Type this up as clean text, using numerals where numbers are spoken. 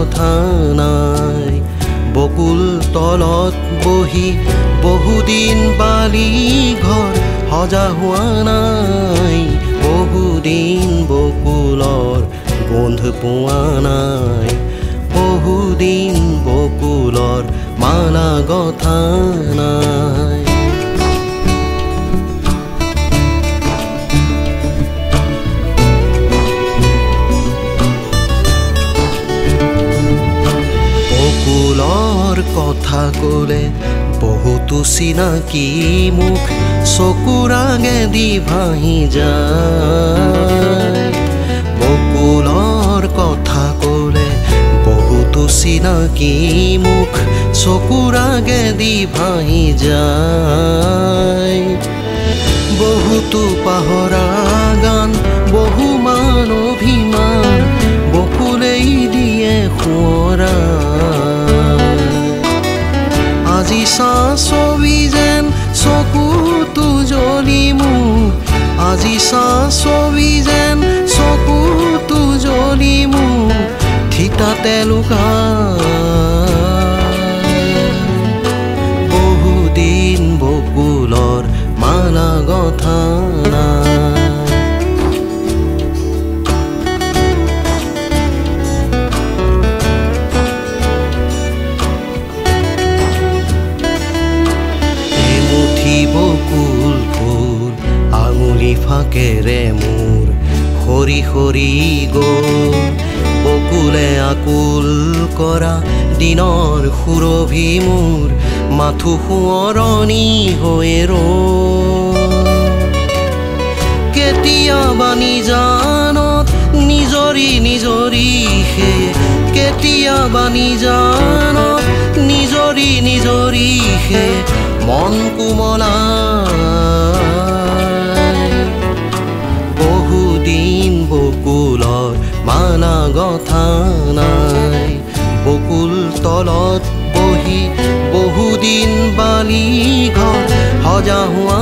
কথা নাই বকুল তলত বহি বহুদিন বালি ঘৰ সজা হোৱা নাই বহুদিন বকুলৰ গোন্ধ পোৱা নাই বহুদিন বকুলৰ মালা গথা নাই কথা কলে বহুতো চিনাকি মুখ চকুৰ আগেদি ভাহি যায় বকুলৰ কথা কলে বহুতো চিনাকি মুখ চকুৰ আগেদি ভাহি যায় বহুতো পাহৰা গান বহুমান অভিমান বকুলেই দিয়ে সোঁৱৰা আজি ছবি যেন চকুতো জ্বলি মোৰ আজি ছবি যেন চকুতো জ্বলি মোৰ থিতাতে লুকাই বহুদিন বকুলৰ মালা গথা নাই বকুল ফুল আঙুলি ফাকেৰে মোৰ সৰি সৰি গ'ল বকুলে আকুল কৰা দিনৰ সুৰভি মোৰ মাথো সোঁৱৰণি হৈ ৰ'ল কেতিয়াবা নিজানত নিজৰি নিজৰি সে কেতিয়াবা নিজানত নিজৰি নিজৰি সে মন কোমলাই বহুদিন বকুলৰ মালা গথা নাই বকুল তলত বহি বহুদিন বালি ঘৰ সজা হোৱা